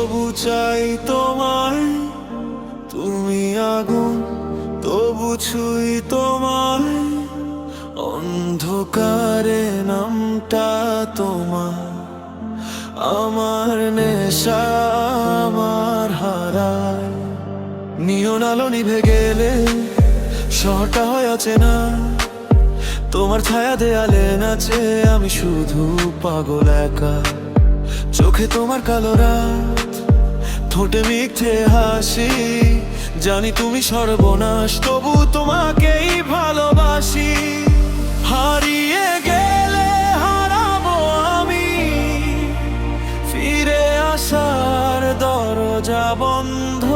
তবু চাই তোমায়, তুমি আগুন তবু ছুঁই তোমায়, অন্ধকারে নামটা তোমার, আমার নেশা আমার হারায়। নিয়ন আলো নিভে গেলে শহরটা হয় অচেনা, তোমার ছায়া দেয়ালে নাচে, আমি শুধু পাগল একা। চোখে তোমার কালো রাত, ঠোঁটে মিথ্যে হাসি, জানি তুমি সর্বনাশ, তবু তোমাকেই ভালোবাসি। হারিয়ে গেলে হারাবো আমি, ফিরে আসার দরজা বন্ধ,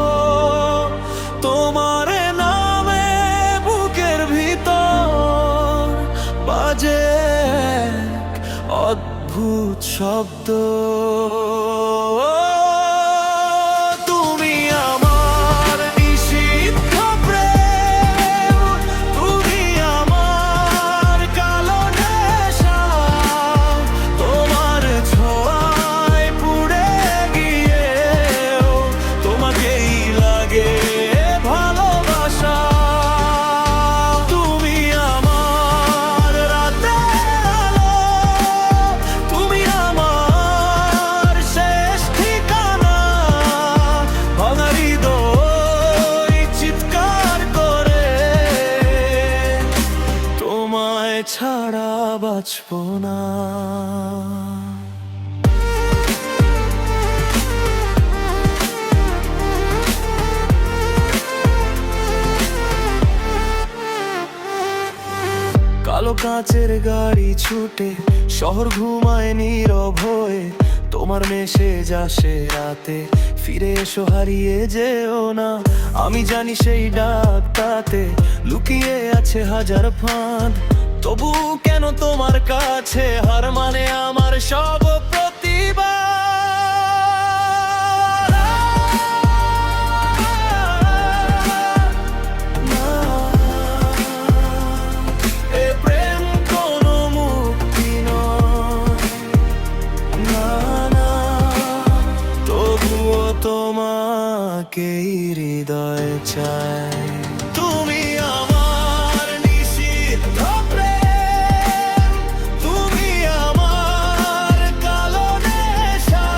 তোমার নামে বুকের ভিতর বাজে এক অদ্ভুত শব্দ। তুমি আমার নিষিদ্ধ প্রেম, তুমি আমার কালো নেশা, তোমার ছোঁয়ায় পুড়ে গিয়েও তোমাকেই লাগে ভালোবাসা। তুমি আমার রাতের আলো, তুমি আমার শেষ ঠিকানা, ভাঙা হৃদয় চিৎকার করে, তোমায় ছাড়া বাঁচবো না। কালো কাঁচের গাড়ি ছুটে, শহর ঘুমায় নীরব হয়ে, তোমার মেসেজ আসে রাতে, ফিরে এসো হারিয়ে যেও না। আমি জানি সেই ডাকটাতে লুকিয়ে আছে হাজার ফাঁদ, তবু কেন তোমার কাছে হার মানে আমার সব প্রতিবাদ। এ প্রেম কোনো মুক্তি নয়, না না, তবুও তোমাকেই হৃদয় চায়। তুমি আমার নিষিদ্ধ প্রেম, তুমি আমার কালো নেশা,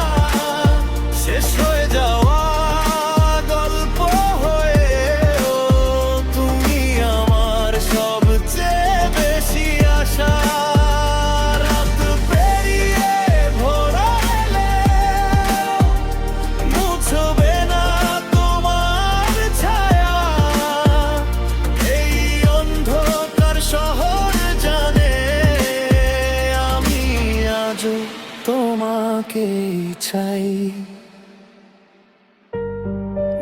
শেষ হয়ে যাওয়া গল্প হয়েও তুমি আমার সবচেয়ে বেশি আশা। রাত পেরিয়ে ভোর এলেও মুছবে না তোমার ছায়া, এই অন্ধকার শহর জানে আমি আজও তোমাকেই চাই।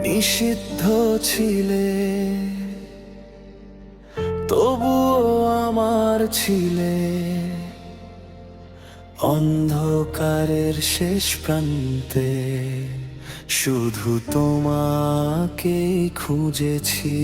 নিষিদ্ধ ছিলে তবুও আমার ছিলে, অন্ধকারের শেষ প্রান্তে শুধু তোমাকেই খুঁজেছি।